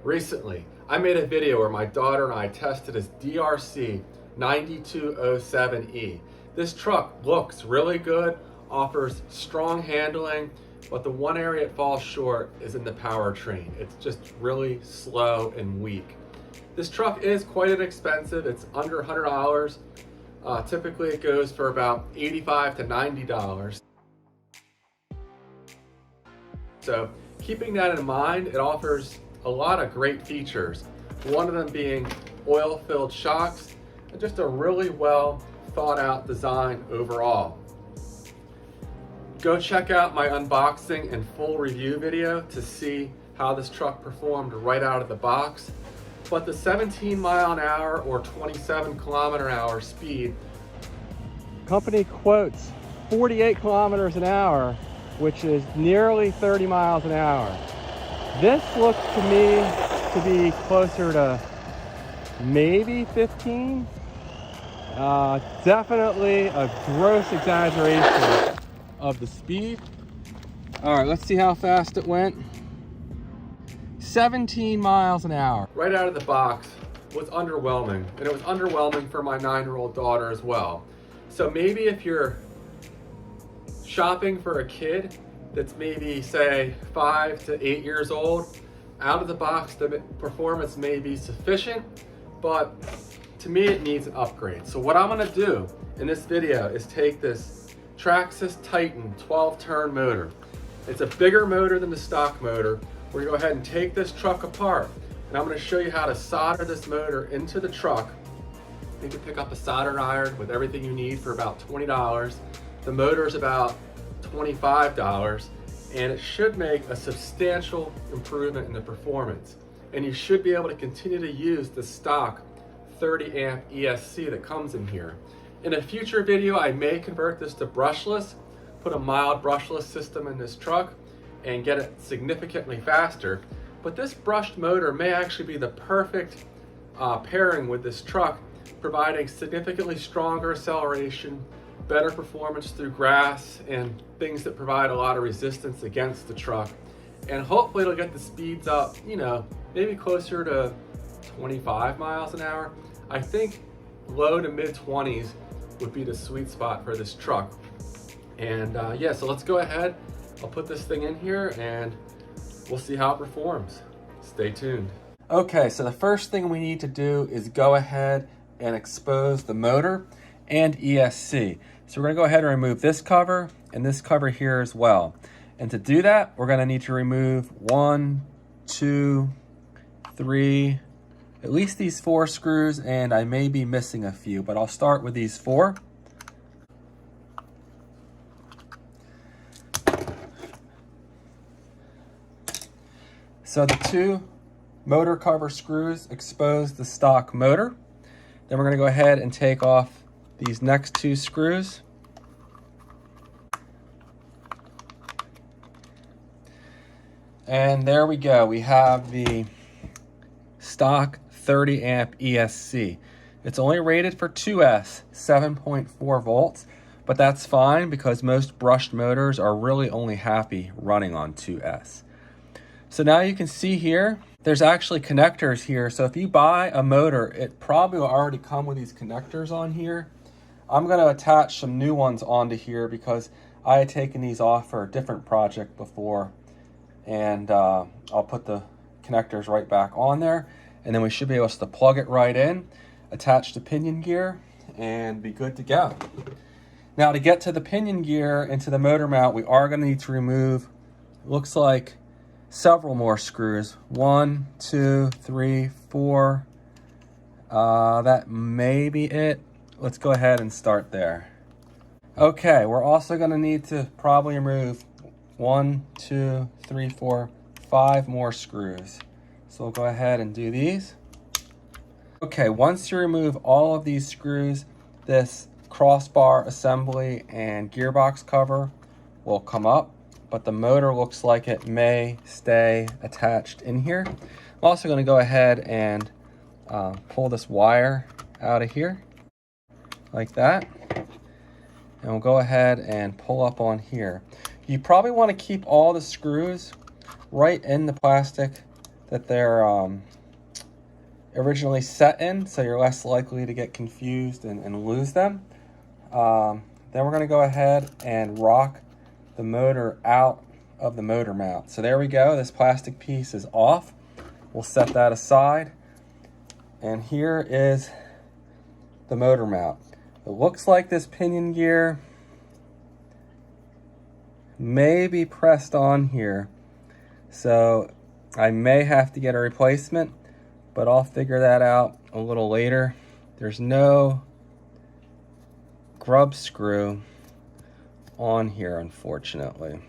Recently, I made a video where my daughter and I tested this DeeRC 9207E. This truck looks really good, offers strong handling, but the one area it falls short is in the powertrain. It's just really slow and weak. This truck is quite inexpensive. It's under $100. Typically it goes for about $85 to $90. So keeping that in mind, it offers a lot of great features. One of them being oil-filled shocks and just a really well thought out design overall. Go check out my unboxing and full review video to see how this truck performed right out of the box. But the 17 mile an hour or 27 kilometer an hour speed, company quotes 48 kilometers an hour, which is nearly 30 miles an hour. This looks to me to be closer to maybe 15. Definitely a gross exaggeration of the speed. All right, let's see how fast it went. 17 miles an hour. Right out of the box was underwhelming, and it was underwhelming for my 9-year-old daughter as well. So maybe if you're shopping for a kid that's maybe say 5 to 8 years old, out of the box the performance may be sufficient, but to me it needs an upgrade. So what I'm gonna do in this video is take this Traxxas Titan 12-turn motor. It's a bigger motor than the stock motor. We're gonna go ahead and take this truck apart, and I'm gonna show you how to solder this motor into the truck. You can pick up a soldering iron with everything you need for about $20. The motor is about $25, and it should make a substantial improvement in the performance. And you should be able to continue to use the stock 30 amp ESC that comes in here. In a future video, I may convert this to brushless, put a mild brushless system in this truck, and get it significantly faster. But this brushed motor may actually be the perfect pairing with this truck, providing significantly stronger acceleration, better performance through grass, and things that provide a lot of resistance against the truck. And hopefully it'll get the speeds up, you know, maybe closer to 25 miles an hour. I think low to mid 20s would be the sweet spot for this truck. And yeah, so let's go ahead. I'll put this thing in here and we'll see how it performs. Stay tuned. Okay, so the first thing we need to do is go ahead and expose the motor and ESC. So we're gonna go ahead and remove this cover and this cover here as well. And to do that, we're gonna need to remove 1, 2, 3, at least these 4 screws, and I may be missing a few, but I'll start with these 4. So the 2 motor cover screws expose the stock motor. Then we're gonna go ahead and take off these next 2 screws. And there we go. We have the stock 30 amp ESC. It's only rated for 2S, 7.4 volts, but that's fine because most brushed motors are really only happy running on 2S. So now you can see here, there's actually connectors here. So if you buy a motor, it probably will already come with these connectors on here. I'm gonna attach some new ones onto here because I had taken these off for a different project before, and I'll put the connectors right back on there, and then we should be able to plug it right in, attach the pinion gear, and be good to go. Now to get to the pinion gear and to the motor mount, we are gonna need to remove, looks like, several more screws. 1, 2, 3, 4. That may be it. Let's go ahead and start there. Okay, we're also gonna need to probably remove 1, 2, 3, 4, 5 more screws. So we'll go ahead and do these. Okay, once you remove all of these screws, this crossbar assembly and gearbox cover will come up, but the motor looks like it may stay attached in here. I'm also gonna go ahead and pull this wire out of here, like that. And we'll go ahead and pull up on here. You probably want to keep all the screws right in the plastic that they're originally set in, so you're less likely to get confused and lose them. Then we're going to go ahead and rock the motor out of the motor mount. So there we go, this plastic piece is off. We'll set that aside. And here is the motor mount. It looks like this pinion gear may be pressed on here, so I may have to get a replacement, but I'll figure that out a little later. There's no grub screw on here, unfortunately.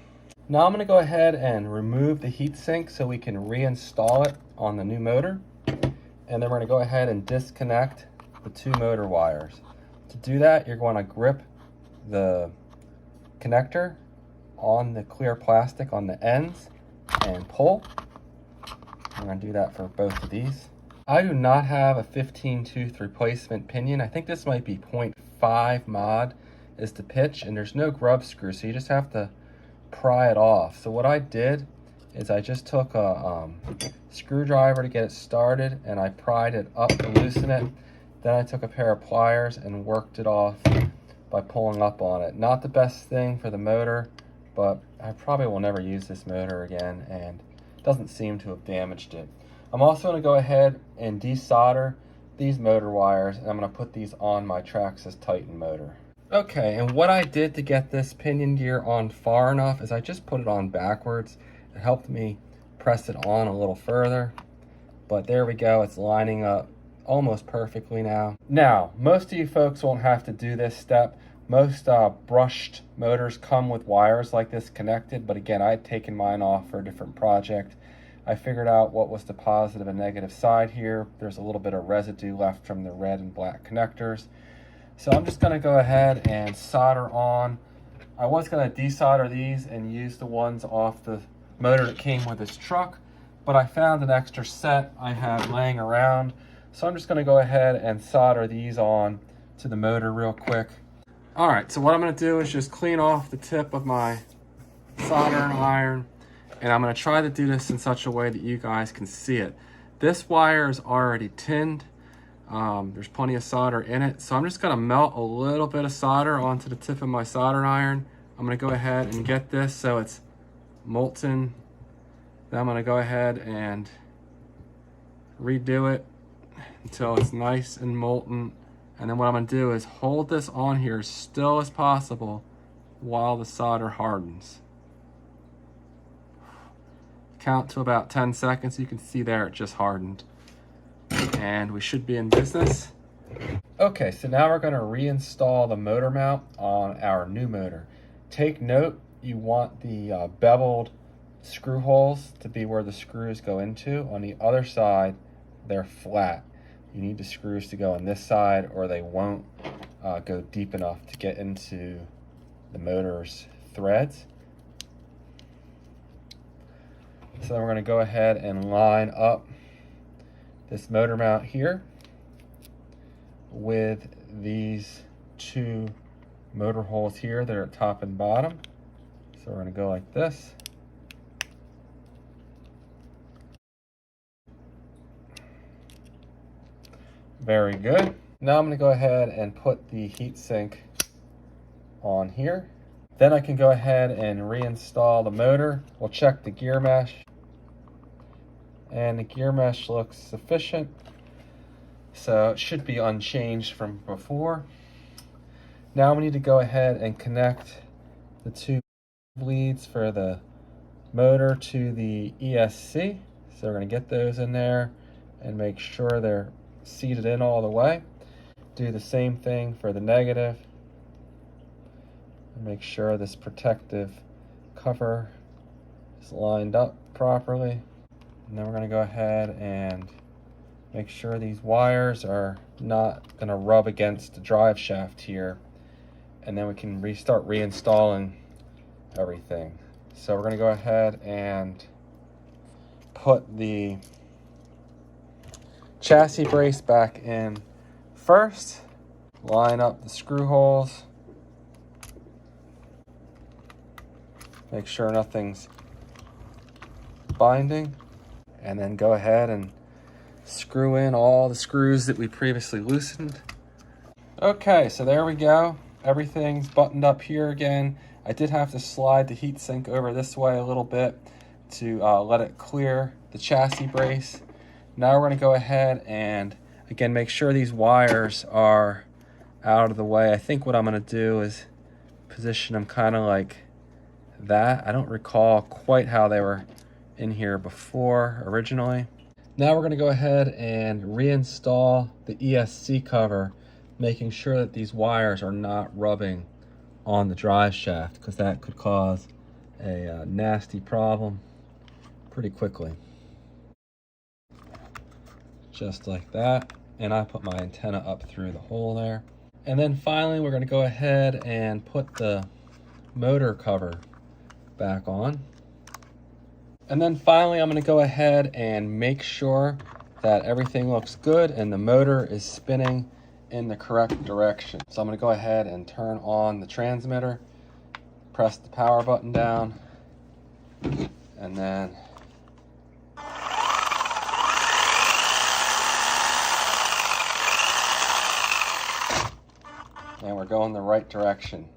Now I'm going to go ahead and remove the heatsink so we can reinstall it on the new motor. And then we're going to go ahead and disconnect the two motor wires. To do that, you're going to grip the connector on the clear plastic on the ends and pull. I'm going to do that for both of these. I do not have a 15 tooth replacement pinion. I think this might be 0.5 mod is the pitch, and there's no grub screw, so you just have to pry it off. So what I did is I just took a screwdriver to get it started, and I pried it up to loosen it. Then I took a pair of pliers and worked it off by pulling up on it. Not the best thing for the motor, but I probably will never use this motor again, and it doesn't seem to have damaged it. I'm also going to go ahead and desolder these motor wires, and I'm going to put these on my Traxxas Titan motor. Okay, and what I did to get this pinion gear on far enough is I just put it on backwards. It helped me press it on a little further, but there we go, it's lining up almost perfectly now. Now, most of you folks won't have to do this step. Most brushed motors come with wires like this connected, but again, I had taken mine off for a different project. I figured out what was the positive and negative side here. There's a little bit of residue left from the red and black connectors. So I'm just gonna go ahead and solder on. I was gonna desolder these and use the ones off the motor that came with this truck, but I found an extra set I had laying around. So I'm just gonna go ahead and solder these on to the motor real quick. All right, so what I'm gonna do is just clean off the tip of my soldering iron, and I'm gonna try to do this in such a way that you guys can see it. This wire is already tinned. There's plenty of solder in it, so I'm just gonna melt a little bit of solder onto the tip of my soldering iron. I'm gonna go ahead and get this so it's molten. Then I'm gonna go ahead and redo it until it's nice and molten. And then what I'm gonna do is hold this on here as still as possible while the solder hardens. Count to about 10 seconds. You can see there it just hardened. And we should be in business. Okay, so now we're gonna reinstall the motor mount on our new motor. Take note, you want the beveled screw holes to be where the screws go into. On the other side, they're flat. You need the screws to go on this side or they won't go deep enough to get into the motor's threads. So then we're going to go ahead and line up this motor mount here with these two motor holes here that are at top and bottom. So we're going to go like this. Very good. Now I'm going to go ahead and put the heatsink on here. Then I can go ahead and reinstall the motor. We'll check the gear mesh. And the gear mesh looks sufficient. So it should be unchanged from before. Now we need to go ahead and connect the two leads for the motor to the ESC. So we're going to get those in there and make sure they're seated in all the way. Do the same thing for the negative. And make sure this protective cover is lined up properly. And then we're going to go ahead and make sure these wires are not going to rub against the drive shaft here. And then we can restart reinstalling everything. So we're going to go ahead and put the chassis brace back in first. Line up the screw holes. Make sure nothing's binding. And then go ahead and screw in all the screws that we previously loosened. Okay, so there we go. Everything's buttoned up here again. I did have to slide the heatsink over this way a little bit to let it clear the chassis brace. Now we're gonna go ahead and again make sure these wires are out of the way. I think what I'm gonna do is position them kind of like that. I don't recall quite how they were in here before originally. Now we're gonna go ahead and reinstall the ESC cover, making sure that these wires are not rubbing on the drive shaft, because that could cause a nasty problem pretty quickly. Just like that. And I put my antenna up through the hole there. And then finally, we're gonna go ahead and put the motor cover back on. And then finally, I'm gonna go ahead and make sure that everything looks good and the motor is spinning in the correct direction. So I'm gonna go ahead and turn on the transmitter, press the power button down, and then we're going the right direction.